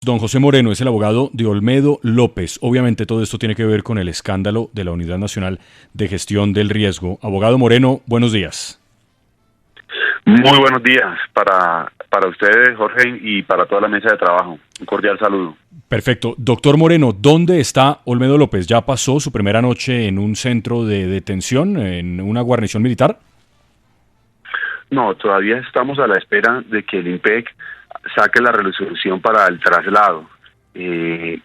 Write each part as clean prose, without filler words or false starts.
Don José Moreno es el abogado de Olmedo López. Obviamente todo esto tiene que ver con el escándalo de la Unidad Nacional de Gestión del Riesgo. Abogado Moreno, buenos días. Muy buenos días para ustedes, Jorge, y para toda la mesa de trabajo. Un cordial saludo. Perfecto. Doctor Moreno, ¿dónde está Olmedo López? ¿Ya pasó su primera noche en un centro de detención, en una guarnición militar? No, todavía estamos a la espera de que el IMPEC saque la resolución para el traslado,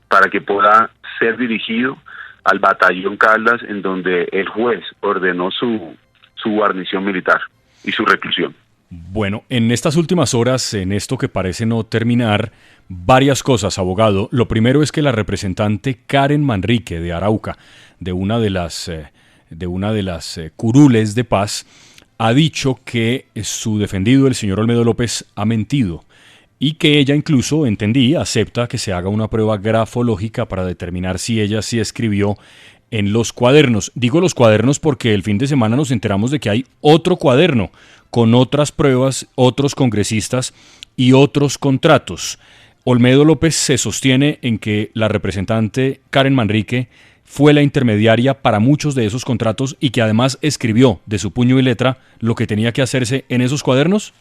para que pueda ser dirigido al batallón Caldas, en donde el juez ordenó su guarnición militar y su reclusión. Bueno, en estas últimas horas, en esto que parece no terminar, varias cosas, abogado. Lo primero es que la representante Karen Manrique de Arauca, de una de las curules de paz, ha dicho que su defendido, el señor Olmedo López, ha mentido y que ella incluso, entendí, acepta que se haga una prueba grafológica para determinar si ella sí escribió en los cuadernos. Digo los cuadernos porque el fin de semana nos enteramos de que hay otro cuaderno con otras pruebas, otros congresistas y otros contratos. Olmedo López se sostiene en que la representante Karen Manrique fue la intermediaria para muchos de esos contratos y que además escribió de su puño y letra lo que tenía que hacerse en esos cuadernos.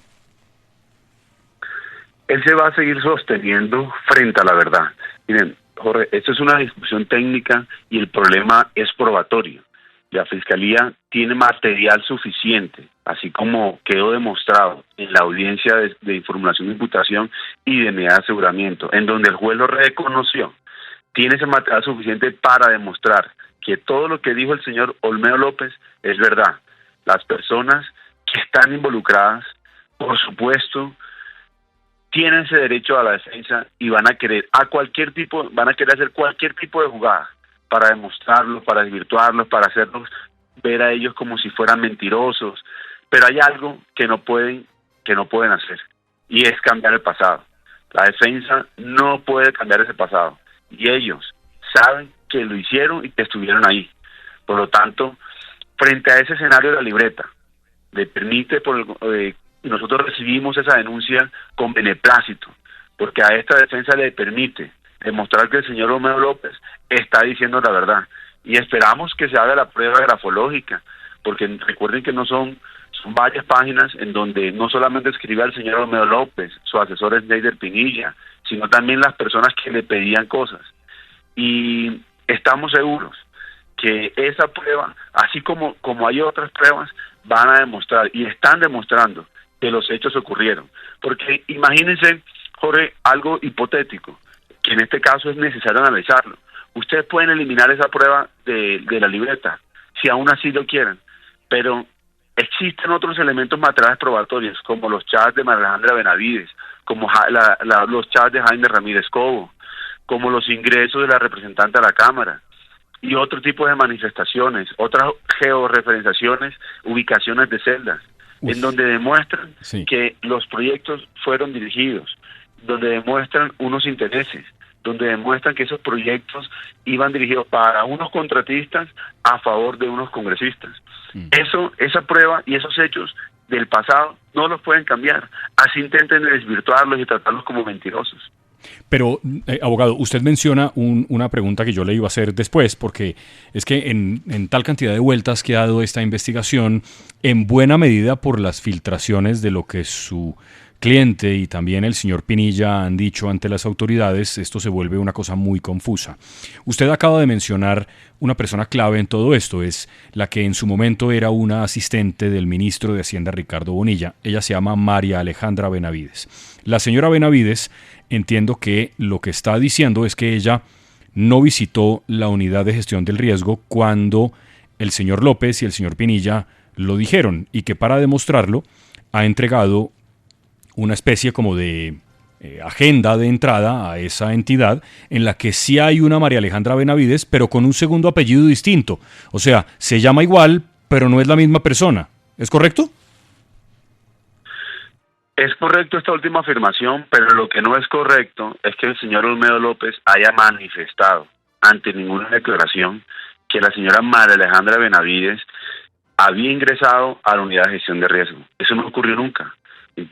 Él se va a seguir sosteniendo frente a la verdad. Miren, Jorge, esto es una discusión técnica y el problema es probatorio. La Fiscalía tiene material suficiente, así como quedó demostrado en la audiencia de información de imputación y de medida de aseguramiento, en donde el juez lo reconoció. Tiene ese material suficiente para demostrar que todo lo que dijo el señor Olmedo López es verdad. Las personas que están involucradas, por supuesto, tienen ese derecho a la defensa y van a querer hacer cualquier tipo de jugada para demostrarlos, para desvirtuarlos, para hacerlos ver a ellos como si fueran mentirosos. Pero hay algo que no pueden hacer, y es cambiar el pasado. La defensa no puede cambiar ese pasado, y ellos saben que lo hicieron y que estuvieron ahí. Por lo tanto, frente a ese escenario de la libreta, le permite, nosotros recibimos esa denuncia con beneplácito, porque a esta defensa le permite demostrar que el señor Olmedo López está diciendo la verdad. Y esperamos que se haga la prueba grafológica, porque recuerden que son varias páginas en donde no solamente escribe el señor Olmedo López, su asesor es Neider Pinilla, sino también las personas que le pedían cosas. Y estamos seguros que esa prueba, así como hay otras pruebas, van a demostrar y están demostrando que los hechos ocurrieron. Porque imagínense, Jorge, algo hipotético, que en este caso es necesario analizarlo. Ustedes pueden eliminar esa prueba de la libreta, si aún así lo quieren, pero existen otros elementos materiales probatorios, como los chats de María Alejandra Benavides, como los chats de Jaime Ramírez Cobo, como los ingresos de la representante a la Cámara, y otro tipo de manifestaciones, otras georreferenciaciones, ubicaciones de celdas, en donde demuestran que los proyectos fueron dirigidos, donde demuestran unos intereses, donde demuestran que esos proyectos iban dirigidos para unos contratistas a favor de unos congresistas. Esa prueba y esos hechos del pasado no los pueden cambiar, así intenten desvirtuarlos y tratarlos como mentirosos. Pero, abogado, usted menciona una pregunta que yo le iba a hacer después, porque es que en tal cantidad de vueltas que ha dado esta investigación, en buena medida por las filtraciones de lo que su cliente y también el señor Pinilla han dicho ante las autoridades, esto se vuelve una cosa muy confusa. Usted acaba de mencionar una persona clave en todo esto, es la que en su momento era una asistente del ministro de Hacienda Ricardo Bonilla. Ella se llama María Alejandra Benavides. La señora Benavides, entiendo que lo que está diciendo es que ella no visitó la unidad de gestión del riesgo cuando el señor López y el señor Pinilla lo dijeron, y que para demostrarlo ha entregado una especie como de agenda de entrada a esa entidad en la que sí hay una María Alejandra Benavides, pero con un segundo apellido distinto. O sea, se llama igual, pero no es la misma persona. ¿Es correcto? Es correcto esta última afirmación, pero lo que no es correcto es que el señor Olmedo López haya manifestado ante ninguna declaración que la señora María Alejandra Benavides había ingresado a la unidad de gestión de riesgo. Eso no ocurrió nunca.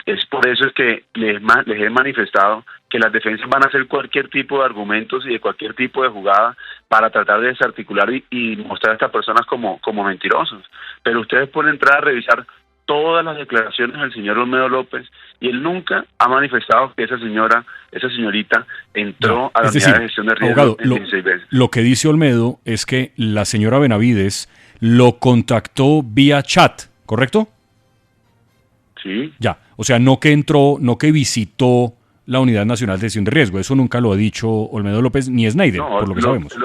Es por eso es que les he manifestado que las defensas van a hacer cualquier tipo de argumentos y de cualquier tipo de jugada para tratar de desarticular y mostrar a estas personas como mentirosos. Pero ustedes pueden entrar a revisar todas las declaraciones del señor Olmedo López y él nunca ha manifestado que esa señorita entró a la unidad de gestión de riesgo abogado, 16 veces. Lo que dice Olmedo es que la señora Benavides lo contactó vía chat, ¿correcto? Sí. Ya, o sea, no que entró, no que visitó la Unidad Nacional de Gestión de Riesgo. Eso nunca lo ha dicho Olmedo López ni Snyder, No, por lo que sabemos.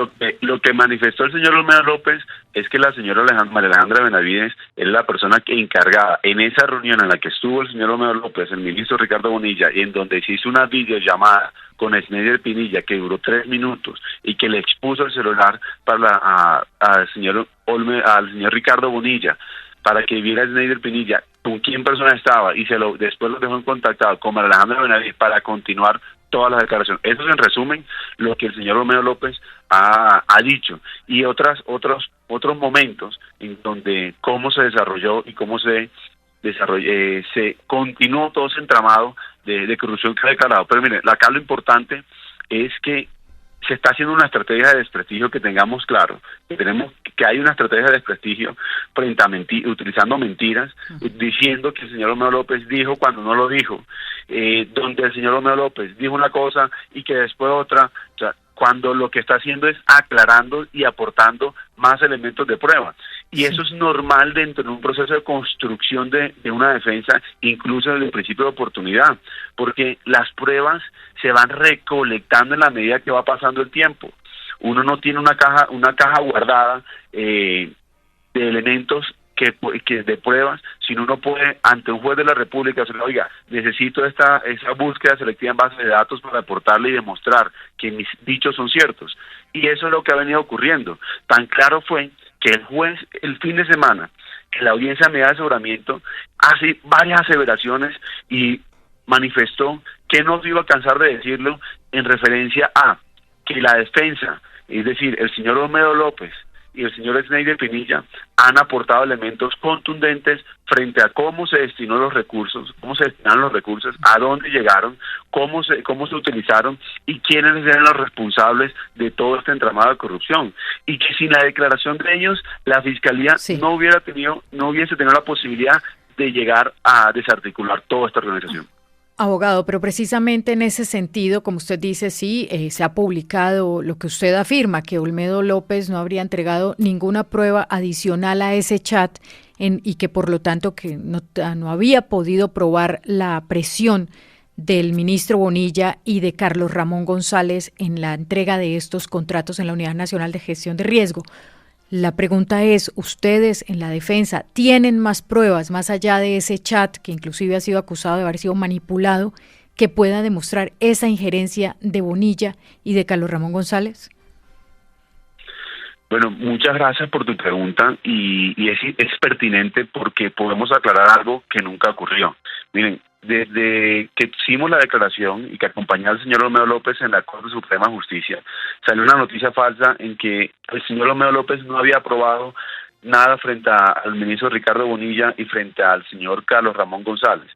Lo que manifestó el señor Olmedo López es que la señora María Alejandra Benavides es la persona que encargada en esa reunión en la que estuvo el señor Olmedo López, el ministro Ricardo Bonilla, y en donde se hizo una videollamada con Snyder Pinilla que duró 3 minutos y que le expuso el celular al señor Ricardo Bonilla para que viera a Snyder Pinilla con quién persona estaba y después lo dejó en contactado con María Alejandra Benavides para continuar todas las declaraciones. Eso es en resumen lo que el señor Olmedo López ha dicho, y otros momentos en donde cómo se desarrolló y cómo se continuó todo ese entramado de corrupción que ha declarado. Pero miren, acá lo importante es que se está haciendo una estrategia de desprestigio, que tengamos claro, que hay una estrategia de desprestigio frente a utilizando mentiras, diciendo que el señor Olmedo López dijo cuando no lo dijo, donde el señor Olmedo López dijo una cosa y que después otra, o sea, cuando lo que está haciendo es aclarando y aportando más elementos de prueba. Y eso es normal dentro de un proceso de construcción de una defensa, incluso desde el principio de oportunidad, porque las pruebas se van recolectando en la medida que va pasando el tiempo. Uno no tiene una caja guardada de elementos que de pruebas, sino uno puede ante un juez de la República decirle: oiga, necesito esa búsqueda selectiva en base de datos para aportarle y demostrar que mis dichos son ciertos. Y eso es lo que ha venido ocurriendo. Tan claro fue que el juez el fin de semana, en la audiencia a medida de aseguramiento, hace varias aseveraciones y manifestó que no se iba a cansar de decirlo en referencia a que la defensa, es decir, el señor Olmedo López y el señor Snyder Pinilla, han aportado elementos contundentes frente a cómo se destinaron los recursos, a dónde llegaron, cómo se utilizaron y quiénes eran los responsables de todo este entramado de corrupción. Y que sin la declaración de ellos, la Fiscalía no hubiese tenido la posibilidad de llegar a desarticular toda esta organización. Abogado, pero precisamente en ese sentido, como usted dice, sí, se ha publicado lo que usted afirma, que Olmedo López no habría entregado ninguna prueba adicional a ese chat y que por lo tanto que no había podido probar la presión del ministro Bonilla y de Carlos Ramón González en la entrega de estos contratos en la Unidad Nacional de Gestión de Riesgo. La pregunta es, ¿ustedes en la defensa tienen más pruebas, más allá de ese chat que inclusive ha sido acusado de haber sido manipulado, que pueda demostrar esa injerencia de Bonilla y de Carlos Ramón González? Bueno, muchas gracias por tu pregunta y es pertinente porque podemos aclarar algo que nunca ocurrió. Miren, desde que hicimos la declaración y que acompañó al señor Olmedo López en la Corte Suprema de Justicia, salió una noticia falsa en que el señor Olmedo López no había aprobado nada frente al ministro Ricardo Bonilla y frente al señor Carlos Ramón González,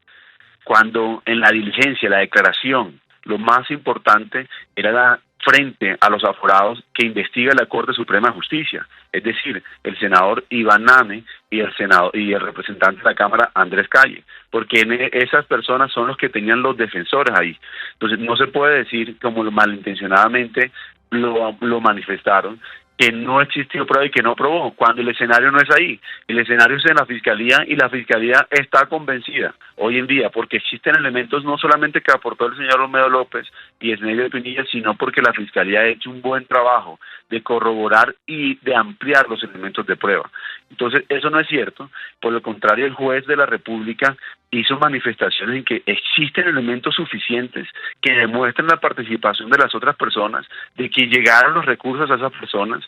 cuando en la diligencia, la declaración, lo más importante era frente a los aforados que investiga la Corte Suprema de Justicia, es decir, el senador Iván Name y el representante de la Cámara Andrés Calle, porque esas personas son los que tenían los defensores ahí. Entonces no se puede decir, como malintencionadamente lo manifestaron, que no existió prueba y que no probó, cuando el escenario no es ahí. El escenario es en la Fiscalía y la Fiscalía está convencida hoy en día porque existen elementos no solamente que aportó el señor Olmedo López y Snyder Pinilla, sino porque la Fiscalía ha hecho un buen trabajo de corroborar y de ampliar los elementos de prueba. Entonces, eso no es cierto. Por el contrario, el juez de la República hizo manifestaciones en que existen elementos suficientes que demuestran la participación de las otras personas, de que llegaron los recursos a esas personas,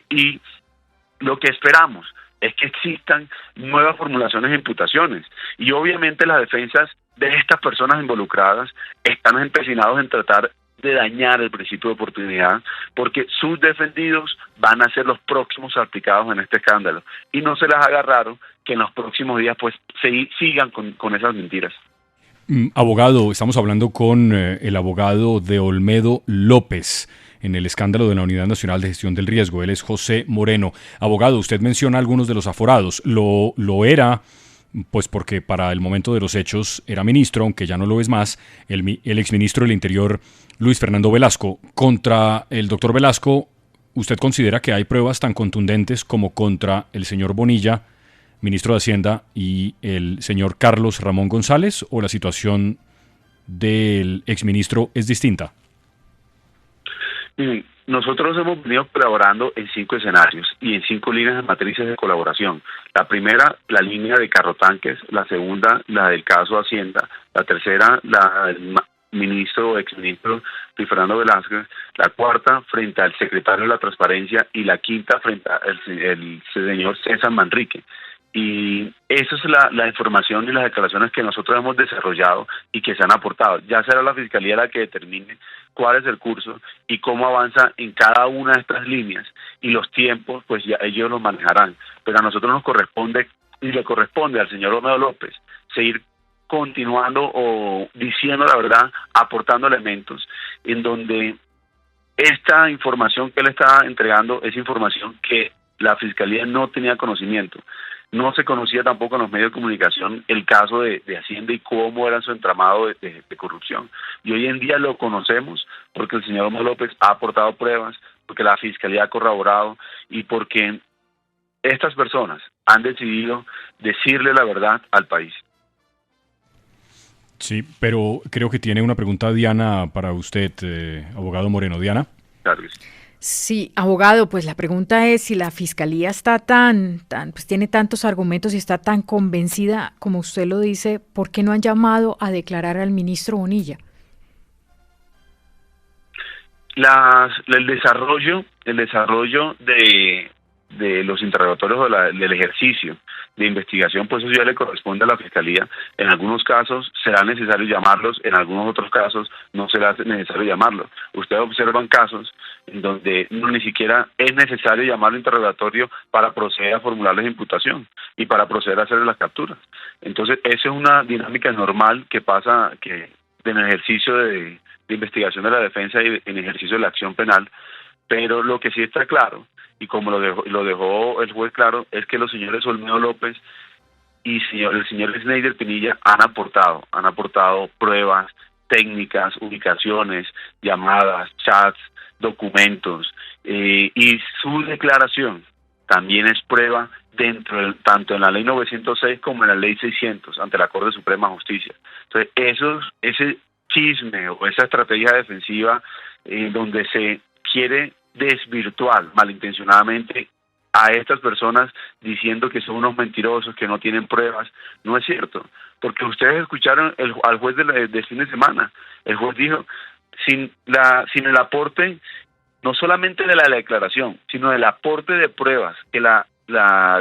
y lo que esperamos es que existan nuevas formulaciones e imputaciones. Y obviamente las defensas de estas personas involucradas están empecinados en tratar de dañar el principio de oportunidad, porque sus defendidos van a ser los próximos aplicados en este escándalo. Y no se les haga raro que en los próximos días pues sigan con esas mentiras. Abogado, estamos hablando con el abogado de Olmedo López en el escándalo de la Unidad Nacional de Gestión del Riesgo. Él es José Moreno. Abogado, usted menciona algunos de los aforados. Lo era, pues porque para el momento de los hechos era ministro, aunque ya no lo es más, el exministro del Interior, Luis Fernando Velasco. Contra el doctor Velasco, ¿usted considera que hay pruebas tan contundentes como contra el señor Bonilla, ministro de Hacienda, y el señor Carlos Ramón González, o la situación del exministro es distinta? Miren, nosotros hemos venido colaborando en 5 escenarios y en 5 líneas de matrices de colaboración. La primera, la línea de carrotanques; la segunda, la del caso Hacienda; la tercera, la del ministro o exministro Luis Fernando Velázquez; la cuarta, frente al secretario de la Transparencia; y la quinta, frente al señor César Manrique. Y esa es la información y las declaraciones que nosotros hemos desarrollado y que se han aportado. Ya será la Fiscalía la que determine cuál es el curso y cómo avanza en cada una de estas líneas. Y los tiempos, pues ya ellos los manejarán. Pero a nosotros nos corresponde, y le corresponde al señor Olmedo López, seguir continuando o diciendo la verdad, aportando elementos en donde esta información que él está entregando es información que la Fiscalía no tenía conocimiento. No se conocía tampoco en los medios de comunicación el caso de Hacienda y cómo era su entramado de corrupción. Y hoy en día lo conocemos porque el señor Olmedo López ha aportado pruebas, porque la Fiscalía ha corroborado y porque estas personas han decidido decirle la verdad al país. Sí, pero creo que tiene una pregunta Diana para usted, abogado Moreno. Diana. Claro que sí. Sí, abogado, pues la pregunta es si la Fiscalía está pues tiene tantos argumentos y está tan convencida como usted lo dice, ¿por qué no han llamado a declarar al ministro Bonilla? El desarrollo de los interrogatorios del ejercicio de investigación, pues eso ya le corresponde a la Fiscalía. En algunos casos será necesario llamarlos, en algunos otros casos no será necesario llamarlos. Usted observa casos en donde ni siquiera es necesario llamar al interrogatorio para proceder a formular la imputación y para proceder a hacer las capturas. Entonces, esa es una dinámica normal que pasa en el ejercicio de investigación de la defensa y en ejercicio de la acción penal. Pero lo que sí está claro, y como lo dejó el juez claro, es que los señores Olmedo López y el señor Schneider Pinilla han aportado pruebas técnicas, ubicaciones, llamadas, chats, documentos, y su declaración también es prueba tanto en la ley 906 como en la ley 600 ante la Corte Suprema de Justicia. Entonces, ese chisme o esa estrategia defensiva donde se quiere desvirtuar malintencionadamente a estas personas diciendo que son unos mentirosos, que no tienen pruebas, no es cierto, porque ustedes escucharon al juez de fin de semana. El juez dijo, sin el aporte no solamente de la declaración, sino del aporte de pruebas que la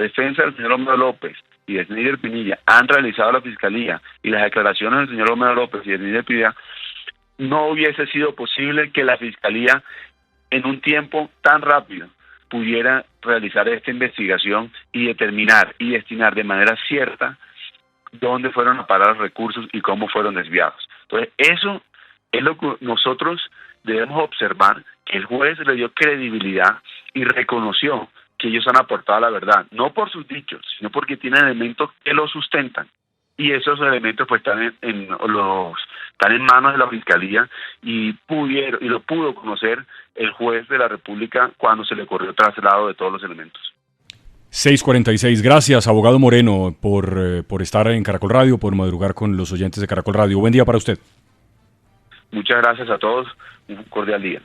defensa del señor Olmedo López y de Schneider Pinilla han realizado a la Fiscalía y las declaraciones del señor Olmedo López y de Schneider Pinilla, no hubiese sido posible que la Fiscalía en un tiempo tan rápido pudiera realizar esta investigación y determinar y destinar de manera cierta dónde fueron a parar los recursos y cómo fueron desviados. Entonces, eso es lo que nosotros debemos observar, que el juez le dio credibilidad y reconoció que ellos han aportado la verdad, no por sus dichos, sino porque tienen elementos que lo sustentan. Y esos elementos pues están en manos de la Fiscalía y lo pudo conocer el juez de la República cuando se le corrió traslado de todos los elementos. 6:46. Gracias, abogado Moreno, por estar en Caracol Radio, por madrugar con los oyentes de Caracol Radio. Buen día para usted. Muchas gracias a todos. Un cordial día.